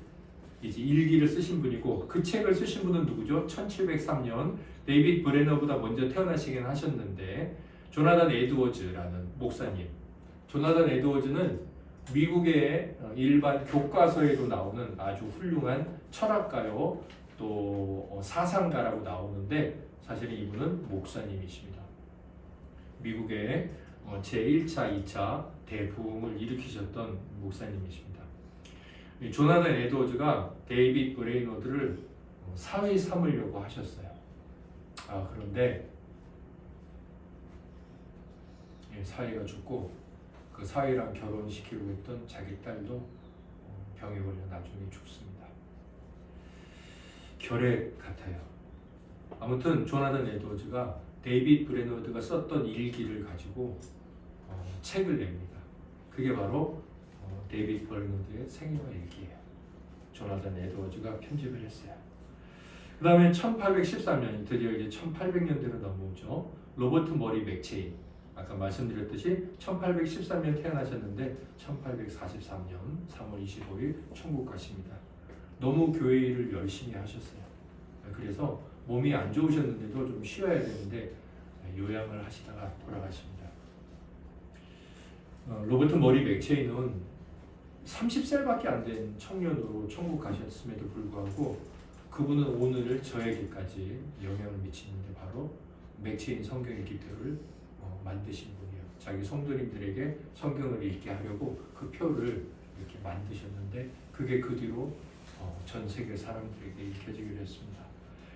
이제 일기를 쓰신 분이고, 그 책을 쓰신 분은 누구죠? 1703년 데이빗 브레너보다 먼저 태어나시긴 하셨는데 조나단 에드워즈라는 목사님. 조나단 에드워즈는 미국의 일반 교과서에도 나오는 아주 훌륭한 철학가요, 또 사상가라고 나오는데 사실은 이분은 목사님이십니다. 미국의 제1차, 2차 대부흥을 일으키셨던 목사님이십니다. 이 조나단 에드워즈가 데이빗 브레이너드를 사위 삼으려고 하셨어요. 그런데 사위가 죽고 그 사위랑 결혼시키려고 했던 자기 딸도 병에 걸려 나중에 죽습니다. 결핵 같아요. 아무튼 조나단 에드워즈가 데이빗 브레너드가 썼던 일기를 가지고 책을 냅니다. 그게 바로 데이빗 브레너드의 생애와 일기예요. 조나단 에드워즈가 편집을 했어요. 그 다음에 1813년, 드디어 이제 1800년대로 넘어오죠. 로버트 머리 맥체인. 아까 말씀드렸듯이 1813년 태어나셨는데 1843년 3월 25일 천국 가십니다. 너무 교회 일을 열심히 하셨어요. 그래서 몸이 안 좋으셨는데도 좀 쉬어야 되는데 요양을 하시다가 돌아가십니다. 로버트 머리 맥체인은 30살밖에 안 된 청년으로 천국 가셨음에도 불구하고 그분은 오늘 저에게까지 영향을 미치는데 바로 맥체인 성경일기표를 만드신 분이에요. 자기 성도님들에게 성경을 읽게 하려고 그 표를 이렇게 만드셨는데 그게 그 뒤로 전 세계 사람들에게 읽혀지기로 했습니다.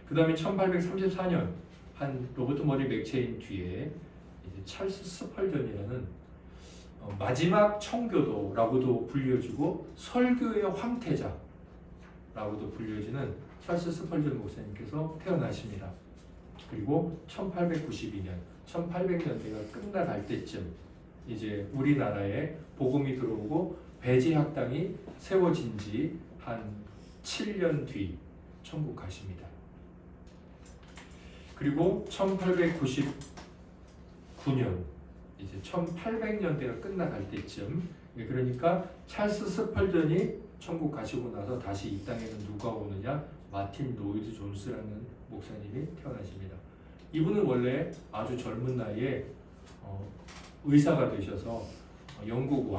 그 다음에 1834년 한 로버트 머리 맥체인 뒤에 이제 찰스 스펄전이라는 마지막 청교도라고도 불려지고 설교의 황태자라고도 불려지는 찰스 스펄전 목사님께서 태어나십니다. 그리고 1892년 1800년대가 끝나갈 때쯤 이제 우리나라에 복음이 들어오고 배제학당이 세워진 지 한 7년 뒤 천국 가십니다. 그리고 1899년 이제 1800년대가 끝나갈 때쯤, 그러니까 찰스 스펄전이 천국 가시고 나서 다시 이 땅에는 누가 오느냐? 마틴 로이드 존스라는 목사님이 태어나십니다. 이분은 원래 아주 젊은 나이에 의사가 되셔서 영국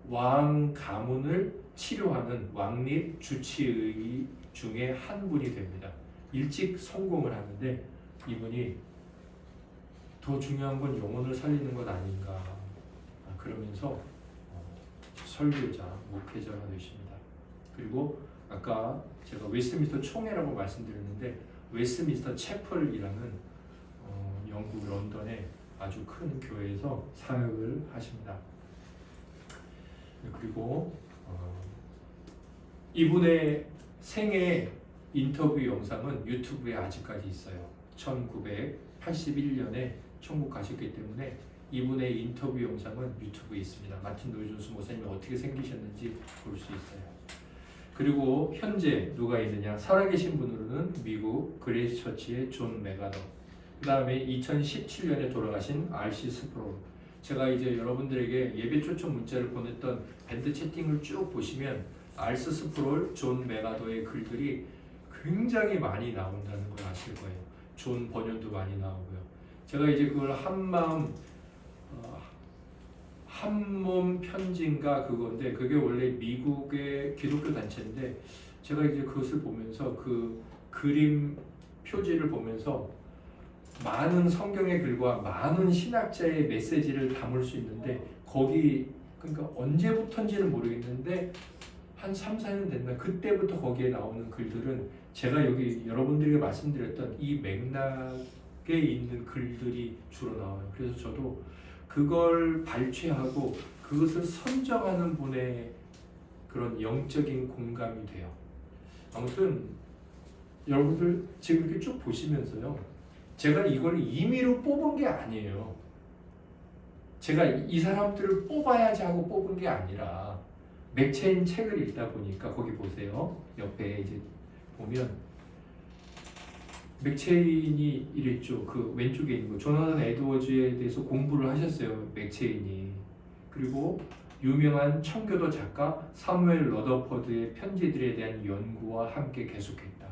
왕 가문을 치료하는 왕립 주치의 중에 한 분이 됩니다. 일찍 성공을 하는데 이분이 더 중요한 건 영혼을 살리는 것 아닌가 그러면서 설교자, 목회자가 되십니다. 그리고 아까 제가 웨스트민스터 총회라고 말씀드렸는데 웨스트민스터 채플이라는 영국 런던의 아주 큰 교회에서 사역을 하십니다. 그리고 이분의 생애 인터뷰 영상은 유튜브에 아직까지 있어요. 1981년에 천국 가셨기 때문에 이분의 인터뷰 영상은 유튜브에 있습니다. 마틴 로이드 존스 목사님이 어떻게 생기셨는지 볼 수 있어요. 그리고 현재 누가 있느냐? 살아계신 분으로는 미국 그레이스 처치의 존 메가더, 그 다음에 2017년에 돌아가신 R.C. 스프롤. 제가 이제 여러분들에게 예배 초청 문자를 보냈던 밴드 채팅을 쭉 보시면 R.C. 스프롤, 존 메가더의 글들이 굉장히 많이 나온다는 걸 아실 거예요. 존 번연도 많이 나오고요. 제가 이제 그걸 한몸 편지인가 그건데 그게 원래 미국의 기독교 단체인데 제가 이제 그것을 보면서 그 그림 표지를 보면서 많은 성경의 글과 많은 신학자의 메시지를 담을 수 있는데 거기 그러니까 언제부터인지는 모르겠는데 한 3, 4년 됐나 그때부터 거기에 나오는 글들은 제가 여기 여러분들에게 말씀드렸던 이 맥락에 있는 글들이 주로 나와요. 그래서 저도 그걸 발췌하고 그것을 선정하는 분의 그런 영적인 공감이 돼요. 아무튼 여러분들 지금 이렇게 쭉 보시면서요, 제가 이걸 임의로 뽑은 게 아니에요. 제가 이 사람들을 뽑아야지 하고 뽑은 게 아니라 맥체인 책을 읽다 보니까 거기 보세요. 옆에 이제 보면 맥체인이 이랬죠. 그 왼쪽에 있는 거 조나단 에드워즈에 대해서 공부를 하셨어요. 맥체인이. 그리고 유명한 청교도 작가 사무엘 러더퍼드의 편지들에 대한 연구와 함께 계속했다.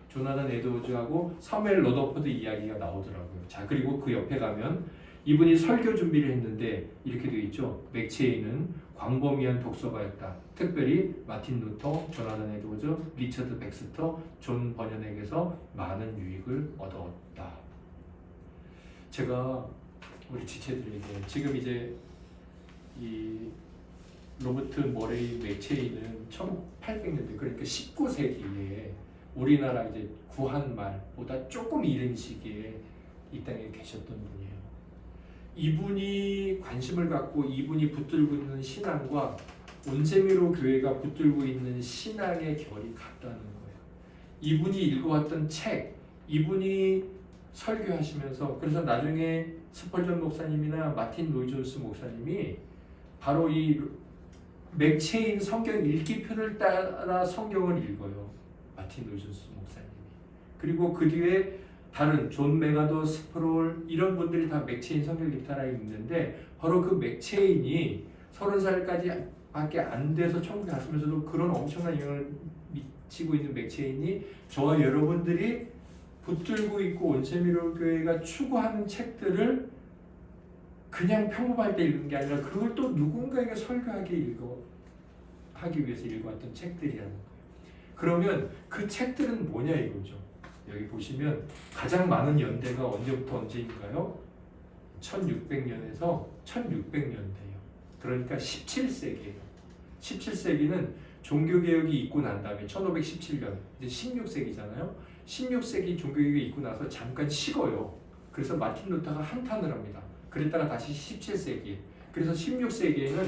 조나단 에드워즈하고 사무엘 러더퍼드 이야기가 나오더라고요. 자, 그리고 그 옆에 가면 이분이 설교 준비를 했는데 이렇게 되어 있죠. 맥체인은 광범위한 독서가였다. 특별히 마틴 루터, 조나단 에드워즈, 리처드 백스터, 존 버년에게서 많은 유익을 얻었다. 제가 우리 지체들에게 지금 이제 이 로버트 머레이 맥체인은 1800년대 그러니까 19세기에 우리나라 이제 구한 말보다 조금 이른 시기에 이 땅에 계셨던 분이에요. 이분이 관심을 갖고 이분이 붙들고 있는 신앙과 온세미로 교회가 붙들고 있는 신앙의 결이 같다는 거예요. 이분이 읽어왔던 책, 이분이 설교하시면서 그래서 나중에 스펄전 목사님이나 마틴 로이 존스 목사님이 바로 이 맥체인 성경 읽기편을 따라 성경을 읽어요. 마틴 로이 존스 목사님이. 그리고 그 뒤에 다른 존 메가더, 스프롤 이런 분들이 다 맥체인 성경 읽다라 있는데 바로 그 맥체인이 30살까지 밖에 안 돼서 천국에 갔으면서도 그런 엄청난 영향을 미치고 있는 맥체인이 저와 여러분들이 붙들고 있고 온세미로 교회가 추구하는 책들을 그냥 평범할 때 읽는 게 아니라 그걸 또 누군가에게 설교하기 위해서 읽어왔던 책들이라는 거예요. 그러면 그 책들은 뭐냐 이거죠. 여기 보시면 가장 많은 연대가 언제부터 언제인가요? 1600년에서 1600년대예요. 그러니까 17세기예요. 17세기는 종교개혁이 있고 난 다음에 1517년 이제 16세기잖아요. 16세기 종교개혁이 있고 나서 잠깐 식어요. 그래서 마틴 루터가 한탄을 합니다. 그랬다가 다시 17세기. 그래서 16세기에는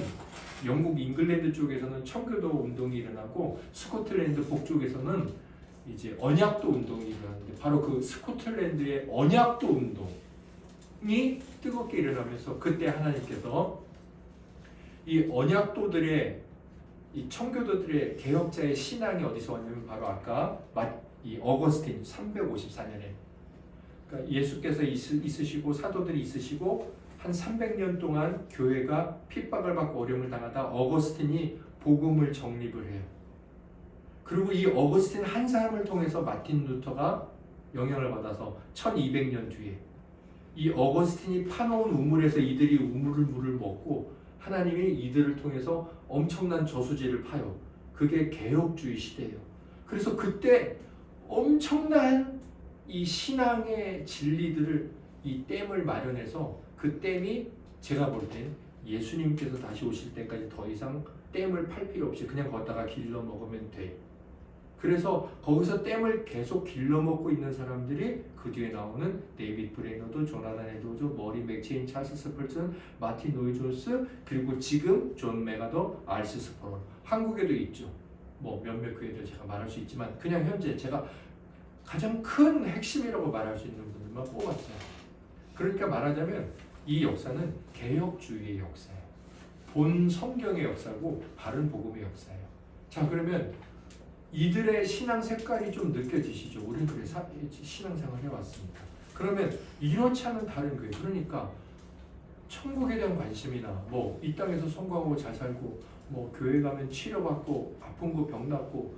영국 잉글랜드 쪽에서는 청교도 운동이 일어나고 스코틀랜드 북쪽에서는 이제 언약도 운동이 일어나는데 바로 그 스코틀랜드의 언약도 운동이 뜨겁게 일어나면서 그때 하나님께서 이 언약도들의 이 청교도들의 개혁자의 신앙이 어디서 왔냐면 바로 아까 이 어거스틴 354년에 그러니까 예수께서 있으시고 사도들이 있으시고 한 300년 동안 교회가 핍박을 받고 어려움을 당하다 어거스틴이 복음을 정립을 해요. 그리고 이 어거스틴 한 사람을 통해서 마틴 루터가 영향을 받아서 1200년 뒤에 이 어거스틴이 파놓은 우물에서 이들이 물을 먹고 하나님이 이들을 통해서 엄청난 저수지를 파요. 그게 개혁주의 시대예요. 그래서 그때 엄청난 이 신앙의 진리들을 이 댐을 마련해서 그 댐이 제가 볼 땐 예수님께서 다시 오실 때까지 더 이상 댐을 팔 필요 없이 그냥 걷다가 길러 먹으면 돼. 그래서 거기서 댐을 계속 길러 먹고 있는 사람들이 그 뒤에 나오는 데이빗 브레이너드, 조나단 에드워즈, 머리 맥체인, 찰스 스펄튼, 마틴 로이 존스, 그리고 지금 존 메가더, 알스 스프롤. 한국에도 있죠. 뭐 몇몇 교회들 제가 말할 수 있지만 그냥 현재 제가 가장 큰 핵심이라고 말할 수 있는 분들만 뽑았어요. 그러니까 말하자면 이 역사는 개혁주의의 역사예요. 본 성경의 역사고 바른 복음의 역사예요. 자, 그러면 이들의 신앙 색깔이 좀 느껴지시죠? 우리는 그래 신앙생활 해왔습니다. 그러면 이렇지 않은 다른 교회, 그러니까 천국에 대한 관심이나 뭐 이 땅에서 성공하고 잘 살고 뭐 교회 가면 치료받고 아픈 거 병 낫고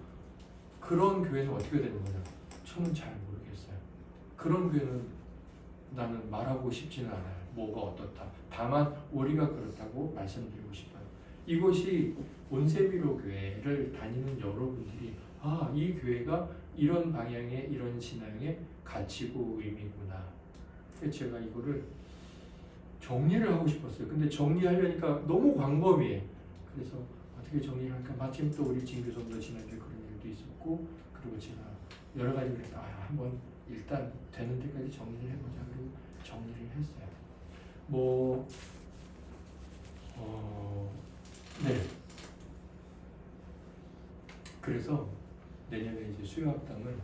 그런 교회는 어떻게 되는 거냐? 저는 잘 모르겠어요. 그런 교회는 나는 말하고 싶지는 않아요. 뭐가 어떻다. 다만 우리가 그렇다고 말씀드리고 싶어요. 이것이 온세미로 교회를 다니는 여러분들이 이 교회가 이런 방향의 이런 신앙의 가치고 의미구나. 그래서 제가 이거를 정리를 하고 싶었어요. 근데 정리하려니까 너무 광범위해. 그래서 어떻게 정리를 할까? 마침 또 우리 진교성도 지난주에 그런 일도 있었고 그리고 제가 여러 가지 그래서 한번 일단 되는 데까지 정리를 해보자. 그리고 정리를 했어요. 뭐 네. 그래서 내년에 이제 수요학당은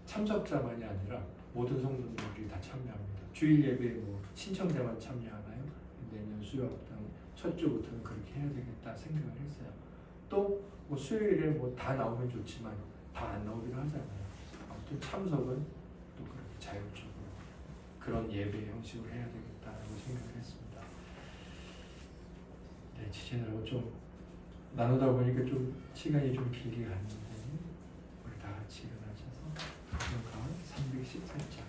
참석자만이 아니라 모든 성도님들이 다 참여합니다. 주일 예배에 뭐 신청자만 참여하나요? 내년 수요학당 첫 주부터는 그렇게 해야 되겠다 생각을 했어요. 또 뭐 수요일에 뭐 다 나오면 좋지만 다 안 나오기도 하잖아요. 아무튼 참석은 또 그렇게 자율적으로 그런 예배 형식으로 해야 되겠다라고 생각을 했습니다. 네, 지체들하고 좀 나누다 보니까 좀 시간이 좀 길게 갔는데 우리 다 같이 일어나셔서 314장